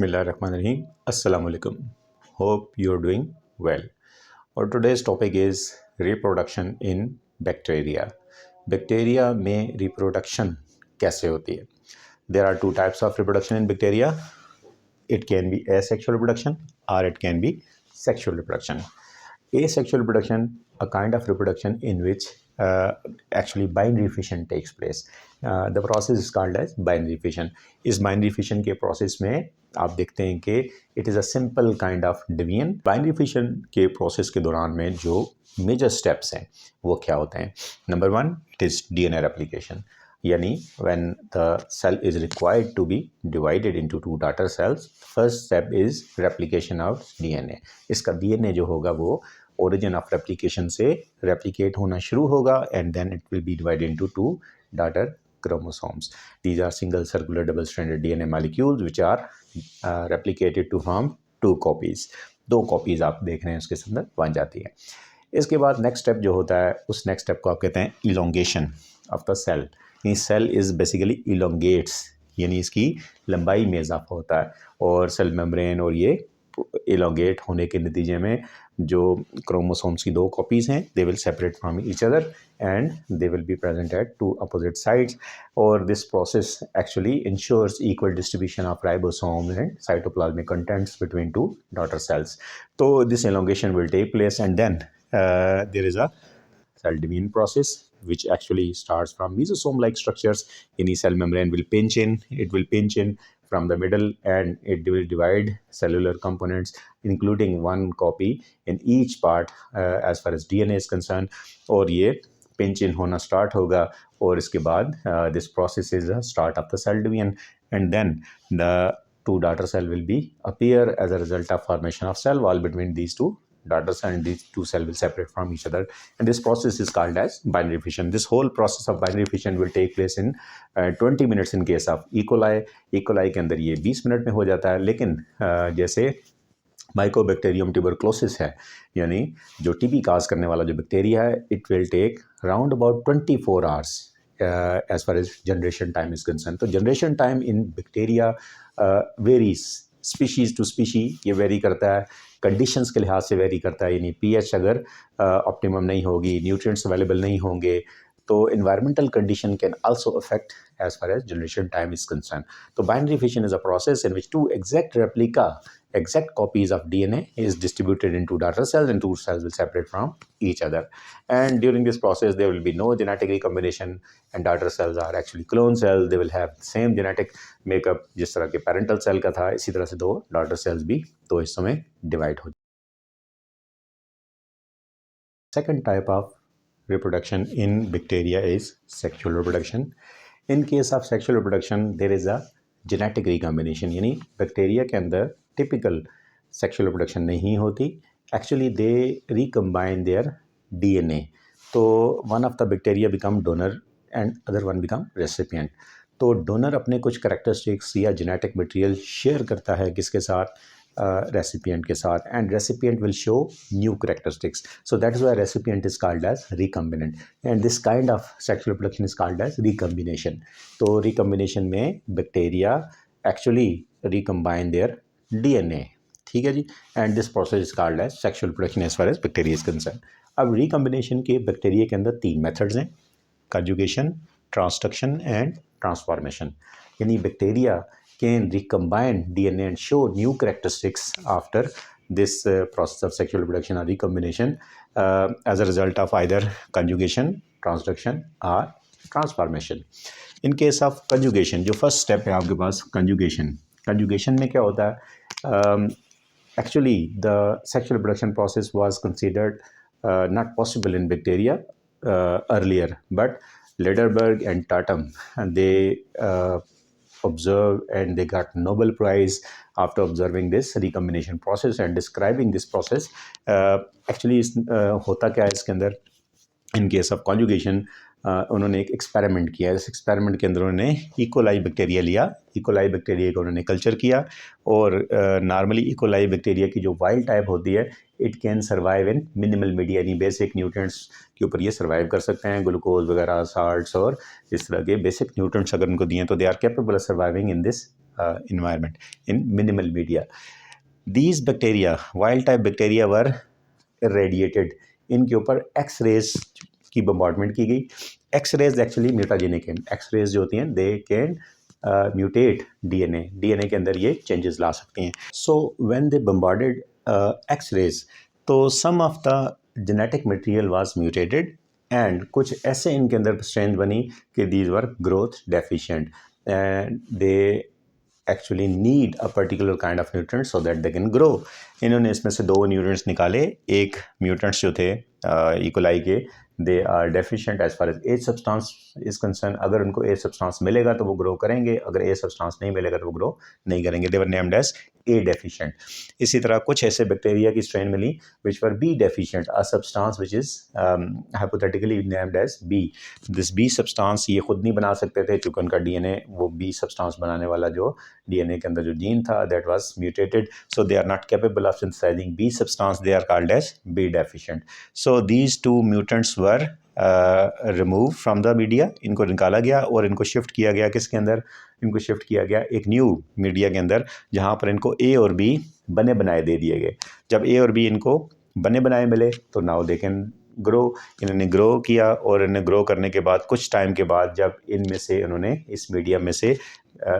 Bismillahirrahmanirrahim. Assalamu alaikum. Hope you're doing well. Our today's topic is reproduction in bacteria. Bacteria में reproduction कैसे होती है? There are two types of reproduction in bacteria. It can be asexual reproduction or it can be sexual reproduction. Asexual reproduction, a kind of reproduction in which actually binary fission takes place. The process is called as binary fission. इस binary fission के process में आप देखते हैं कि it is a simple kind of division. Binary fission के process के दौरान में जो major steps हैं वो क्या होते हैं? Number one, it is DNA replication. यानी when the cell is required to be divided into two daughter cells, first step is replication of DNA. इसका DNA जो होगा वो origin of replication से replicate होना शुरू होगा and then it will be divided into two daughter chromosomes. These are single circular double stranded DNA molecules which are replicated to form two copies. दो copies आप देख रहे हैं उसके अंदर बन जाती है. इसके बाद next step जो होता है उस next step को आप कहते हैं elongation of the cell. ये cell is basically elongates यानी इसकी लंबाई में इजाफा होता है और सेल मेम्ब्रेन और ये elongate होने के नतीजे में जो क्रोमोसोम्स की दो कॉपीज़ हैं they will separate from each other and they will be present at two opposite sides और this process actually ensures equal distribution of ribosomes and cytoplasmic contents between two daughter cells. तो this elongation will take place and then there is a cell division process which actually starts from mesosome like structures. Any cell membrane will pinch in from the middle and it will divide cellular components including one copy in each part as far as DNA is concerned. और ये pinch in होना start होगा और इसके बाद this process is a start of the cell division and then the two daughter cell will be appear as a result of formation of cell wall between these two daughter cell and these two cells will separate from each other and this process is called as binary fission. This whole process of binary fission will take place in 20 minutes in case of E. coli. E. coli के अंदर ये 20 minute में हो जाता है लेकिन जैसे Mycobacterium tuberculosis है यानी जो टीबी काज करने वाला जो बैक्टीरिया है it will take round about 24 hours as far as generation time is concerned. तो generation time in bacteria varies species to species ये वेरी करता है, कंडीशंस के लिहाज से वेरी करता है यानी पीएच अगर ऑप्टिमम नहीं होगी, न्यूट्रिएंट्स अवेलेबल नहीं होंगे तो environmental condition can also affect as far as generation time is concerned. So binary fission is a process in which two exact copies of DNA is distributed into daughter cells and two cells will separate from each other. And during this process there will be no genetic recombination and daughter cells are actually clone cells. They will have the same genetic makeup जिस तरह के parental cell का था इसी तरह से दो daughter cells भी दो हिस्सों में divide हो. Second type of reproduction in bacteria is sexual reproduction. In case of sexual reproduction there is a genetic recombination यानी बैक्टीरिया के अंदर typical sexual reproduction नहीं होती, actually they recombine their DNA. तो one of the bacteria become donor and other one become recipient. तो donor अपने कुछ characteristics या जेनेटिक मटेरियल शेयर करता है किसके साथ रेसिपिएंट के साथ and recipient will show new characteristics. So that is why recipient is called as recombinant and this kind of sexual reproduction is called as recombination. तो रिकम्बिनेशन में bacteria actually recombine their DNA. ठीक है जी. And this process is called as sexual reproduction as far as bacteria is concern. अब recombination के bacteria के अंदर तीन मेथड्स हैं, कंजुगेशन, ट्रांसडक्शन एंड ट्रांसफॉर्मेशन. यानी bacteria can recombine DNA and show new characteristics after this process of sexual reproduction or recombination as a result of either conjugation, transduction or transformation. In case of conjugation, जो first step है आपके पास conjugation में क्या होता है? Actually the sexual reproduction process was considered not possible in bacteria earlier, but Lederberg and Tatum and they observed and they got Nobel Prize after observing this recombination process and describing this process. Actually होता क्या है इसके अंदर in case of conjugation उन्होंने एक experiment किया। इस experiment के अंदर उन्होंने इकोलाई बैक्टीरिया लिया। इकोलाई बैक्टीरिया का उन्होंने कल्चर किया और नॉर्मली इकोलाई बैक्टीरिया की जो वाइल्ड टाइप होती है, it can survive in minimal media, यानी बेसिक न्यूट्रिएंट्स के ऊपर ये सर्वाइव कर सकते हैं, ग्लूकोज वगैरह, साल्ट्स और इस तरह के बेसिक न्यूट्रिएंट्स अगर उनको दिए तो they are capable of surviving in this environment in minimal media. These bacteria, wild type bacteria were radiated, इनके ऊपर एक्स रेज की बम्बार्डमेंट की गई। एक्स रेज एक्चुअली म्यूटाजेनिक हैं। एक्स रेज जो होती हैं दे कैन म्यूटेट डीएनए के अंदर ये चेंजेस ला सकती हैं। So when they bombarded X rays, तो some of the genetic material was mutated and कुछ ऐसे इनके अंदर स्ट्रेंथ बनी कि these were growth deficient and they actually need a particular kind of nutrient so that they can grow. इन्होंने इसमें से 2 न्यूट्रिएंट्स निकाले। एक म्यूटेंट्स जो थे इकोलाई के, they are deficient as far as as substance is concern. अगर उनको एज सब्सटेंस मिलेगा तो वो ग्रो करेंगे, अगर एज सब्सटेंस नहीं मिलेगा तो वो ग्रो नहीं करेंगे। They were named as a deficient. इसी तरह कुछ ऐसे बैक्टीरिया की स्ट्रेन मिली which were B deficient, a substance which is hypothetically named as B. This B substance ये खुद नहीं बना सकते थे क्योंकि उनका डीएनए, वो बी सब्सटेंस बनाने वाला जो डीएनए के अंदर जो जीन था, that was mutated, so they are not capable of synthesising B substance, they are called as B deficient. So these 2 mutants were remove from the media. इनको निकाला गया और इनको शिफ्ट किया गया किसके अंदर? इनको शिफ्ट किया गया एक न्यू मीडिया के अंदर, जहाँ पर इनको ए और बी बने बनाए दे दिए गए। जब ए और बी इनको बने बनाए मिले तो नाउ दे कैन ग्रो। इन्होंने ग्रो किया और इन्हें ग्रो करने के बाद कुछ टाइम के बाद जब इनमें से इन्होंने इस मीडिया में से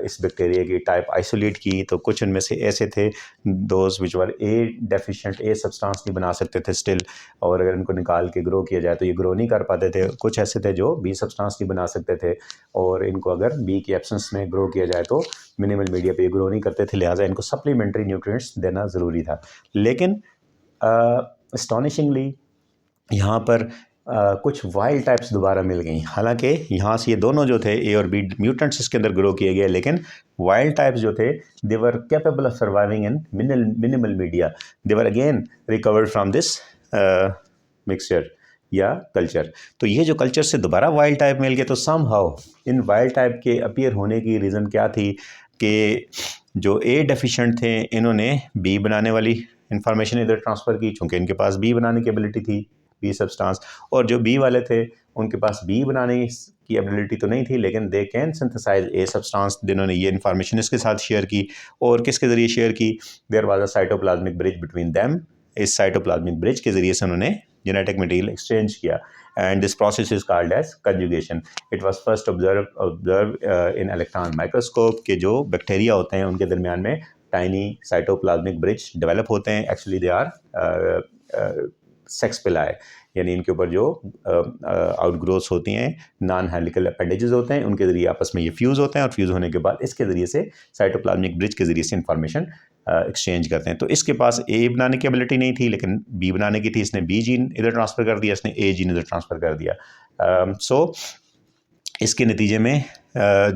इस बैक्टीरिया की टाइप आइसोलेट की, तो कुछ इनमें से ऐसे थे those which were A deficient, a substance नहीं बना सकते थे स्टिल, और अगर इनको निकाल के ग्रो किया जाए तो ये ग्रो नहीं कर पाते थे। कुछ ऐसे थे जो बी सब्सटेंस नहीं बना सकते थे और इनको अगर बी की एब्सेंस में ग्रो किया जाए तो मिनिमल मीडिया पे ग्रो नहीं करते थे, लिहाजा इनको सप्लीमेंट्री न्यूट्रिएंट्स देना ज़रूरी था। लेकिन अस्टॉनिशिंगली यहाँ पर कुछ वाइल्ड टाइप्स दोबारा मिल गई। हालांकि यहाँ से ये दोनों जो थे ए और बी म्यूटेंट्स इसके अंदर ग्रो किए गए, लेकिन वाइल्ड टाइप्स जो थे they were capable of surviving in minimal media. They were again recovered from this mixture या कल्चर। तो ये जो कल्चर से दोबारा वाइल्ड टाइप मिल गए, तो somehow in wild type के अपीयर होने की रीज़न क्या थी कि जो ए डेफिशिएंट थे इन्होंने बी बनाने वाली इंफॉर्मेशन इधर ट्रांसफ़र की, चूँकि इनके पास बी बनाने की एबिलिटी थी, बी सब्सटेंस, और जो बी वाले थे उनके पास बी बनाने की एबिलिटी तो नहीं थी, लेकिन they can synthesise a substance. जिन्होंने ये इन्फॉर्मेशन इसके साथ शेयर की, और किसके ज़रिए शेयर की? There was a cytoplasmic bridge between them. इस साइटोप्लाज्मिक ब्रिज के ज़रिए से उन्होंने जेनेटिक मटेरियल एक्सचेंज किया, and this process is called as conjugation. It was first observe in electron microscope के जो बैक्टीरिया होते हैं उनके दरमियान में टाइनी साइटोप्लाज्मिक ब्रिज डेवलप होते हैं। एक्चुअली दे आर सेक्स पिलाए, यानी इनके ऊपर जो आउटग्रोथ्स होती हैं, नॉन हेलिकल अपेंडेजेस होते हैं, उनके ज़रिए आपस में ये फ्यूज़ होते हैं, और फ्यूज़ होने के बाद इसके ज़रिए से साइटोप्लाज्मिक ब्रिज के ज़रिए से इंफॉर्मेशन एक्सचेंज करते हैं। तो इसके पास ए बनाने की एबिलिटी नहीं थी, लेकिन बी बनाने की थी। इसने बी जीन इधर ट्रांसफ़र कर दिया, इसने ए जीन इधर ट्रांसफ़र कर दिया। सो इसके नतीजे में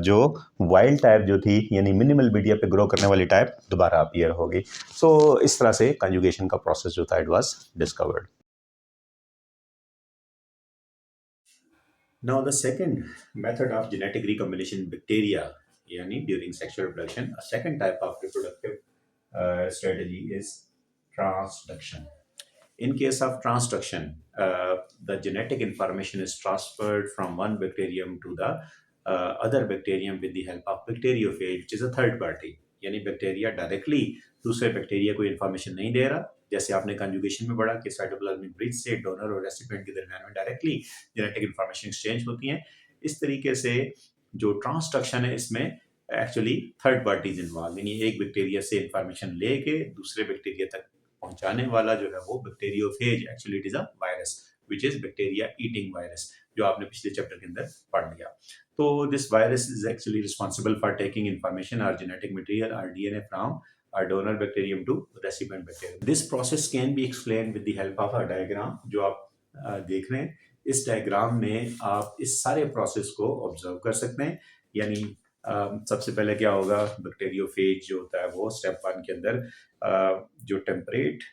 जो वाइल्ड टाइप जो थी, यानी मिनिमल मीडिया पे ग्रो करने वाली टाइप दोबारा अपीयर हो गई। सो इस तरह से कंजुगेशन का प्रोसेस जो था it was discovered. Now the second method of genetic recombination bacteria, yani during sexual reproduction, a second type of reproductive strategy is transduction. In case of transduction, the genetic information is transferred from one bacterium to the other bacterium with the help of bacteriophage, which is a third party. यानी bacteria directly दूसरे bacteria को information नहीं दे रहा, जैसे आपने conjugation में पढ़ा कि साइटोप्लाज्मिक ब्रिज से डोनर और रेसिपिएंट के दरमियान में डायरेक्टली जेनेटिक इन्फॉर्मेशन एक्सचेंज होती हैं। इस तरीके से जो ट्रांसडक्शन है इसमें एक्चुअली थर्ड पार्टीज इन्वॉल्व, यानी एक बैक्टीरिया से इन्फॉर्मेशन लेके दूसरे बैक्टीरिया तक पहुंचाने वाला जो है वो bacteriophage. Actually it is a virus which is bacteria eating virus, जो आपने पिछले चैप्टर के अंदर पढ़ लिया। तो this virus is actually responsible for taking information और जेनेटिक मटेरियल और DNA from our donor bacterium to recipient bacterium. This process can be explained with the help of a diagram जो आप देख रहे हैं। इस डायग्राम में आप इस सारे प्रोसेस को ऑब्जर्व कर सकते हैं। यानी सबसे पहले क्या होगा, बैक्टीरियोफेज जो होता है वो स्टेप 1 के अंदर जो टेम्परेट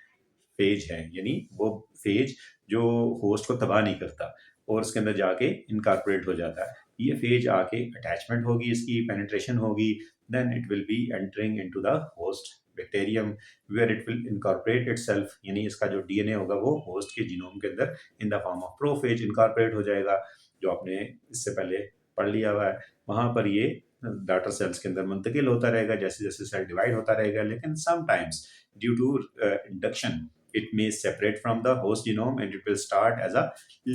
फेज है, यानी वो फेज जो होस्ट को तबाह नहीं करता, और उसके अंदर जाके इनकॉर्पोरेट हो जाता है। ये फेज आके अटैचमेंट होगी, इसकी पेनिट्रेशन होगी, then it will be entering into the host bacterium where it will incorporate itself, यानी इसका जो डीएनए होगा वो होस्ट के जीनोम के अंदर in the form of prophase incorporate हो जाएगा, जो आपने इससे पहले पढ़ लिया हुआ है। वहाँ पर ये डाटर सेल्स के अंदर मुंतकिल होता रहेगा जैसे जैसे सेल डिवाइड होता रहेगा, लेकिन sometimes due to induction it may separate from the host genome and it will start as a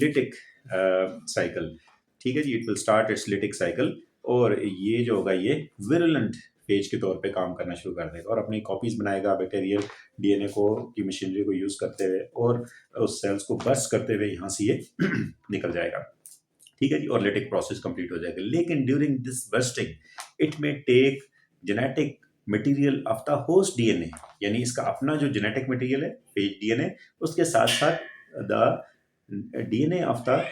lytic cycle। ठीक है जी, it will start its lytic cycle और ये जो होगा ये virulent फेज के तौर पे काम करना शुरू कर देगा और अपनी कॉपीज बनाएगा बैक्टीरियल डीएनए को की मशीनरी को यूज करते हुए और उस सेल्स को बर्स्ट करते हुए यहाँ से ये निकल जाएगा। ठीक है जी, और लिटिक प्रोसेस कंप्लीट हो जाएगा। लेकिन during this bursting it may take genetic material of the host DNA, यानी इसका अपना जो जेनेटिक मटेरियल है फेज डीएनए, उसके साथ साथ the DNA of the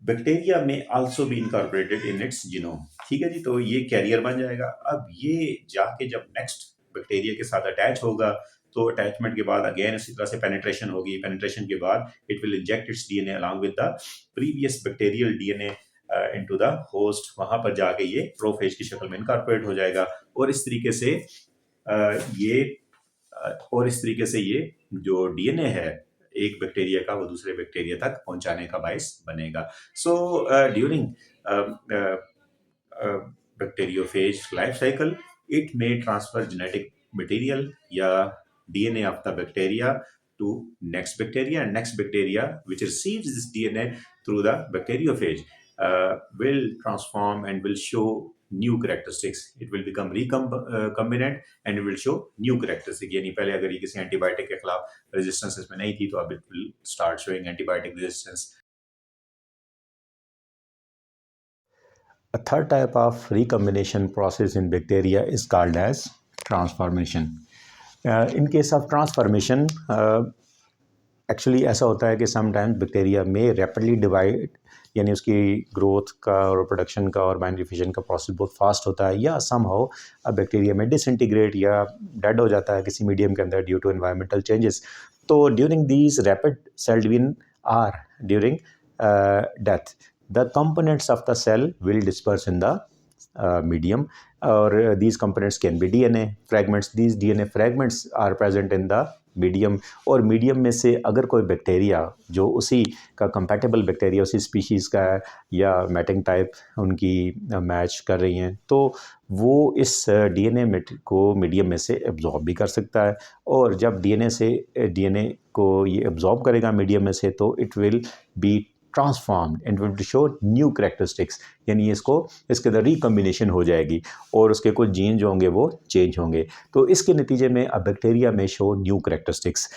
bacteria may also be incorporated in its genome. ठीक है जी, तो ये कैरियर बन जाएगा। अब ये जाके जब नेक्स्ट बैक्टीरिया के साथ अटैच होगा तो अटैचमेंट के बाद अगेन इसी तरह से पेनिट्रेशन होगी, पेनिट्रेशन के बाद it will inject it's DNA along with the previous bacterial DNA into the host, वहां पर जाके ये प्रोफेज की शक्ल में इनकॉर्पोरेट हो जाएगा और इस तरीके से ये जो डीएनए है एक बैक्टीरिया का वो दूसरे बैक्टीरिया तक पहुंचाने का बायस बनेगा। So during bacteriophage life cycle it may transfer genetic material या DNA of the bacteria to next bacteria, and next bacteria which receives this DNA through the bacteriophage will transform and will show new characteristics. It will become recombinant and it will show new characteristics. यानी पहले अगर ये किसी antibiotic के खिलाफ resistance इसमें नहीं थी तो अब it will start showing antibiotic resistance. A third type of recombination process in bacteria is called as transformation. In case of transformation, actually ऐसा होता है कि समटाइम्स बैक्टीरिया में रैपिडली डिवाइड, यानी उसकी ग्रोथ का और प्रोडक्शन का और बाइनरी फिजन का प्रोसेस बहुत फास्ट होता है, या समहाउ बैक्टीरिया में डिसइंटीग्रेट या डेड हो जाता है किसी मीडियम के अंदर ड्यू टू एनवायरमेंटल चेंजेस। तो during these rapid cell division or during death the components of the cell will disperse in the medium, or these components can be DNA fragments. These DNA fragments are present in the medium, और medium में से अगर कोई bacteria जो उसी का compatible bacteria उसी species का है या मैटिंग टाइप उनकी मैच कर रही हैं तो वो इस DNA को मीडियम में से एब्जॉर्ब भी कर सकता है, और जब DNA को ये एब्जॉर्ब करेगा मीडियम में से तो it will be transformed and will show new characteristics, यानी इसके अंदर रिकम्बिनेशन हो जाएगी और उसके कुछ जीन जो होंगे वो चेंज होंगे, तो इसके नतीजे में अब बैक्टीरिया में शो न्यू कैरेक्टरिस्टिक्स।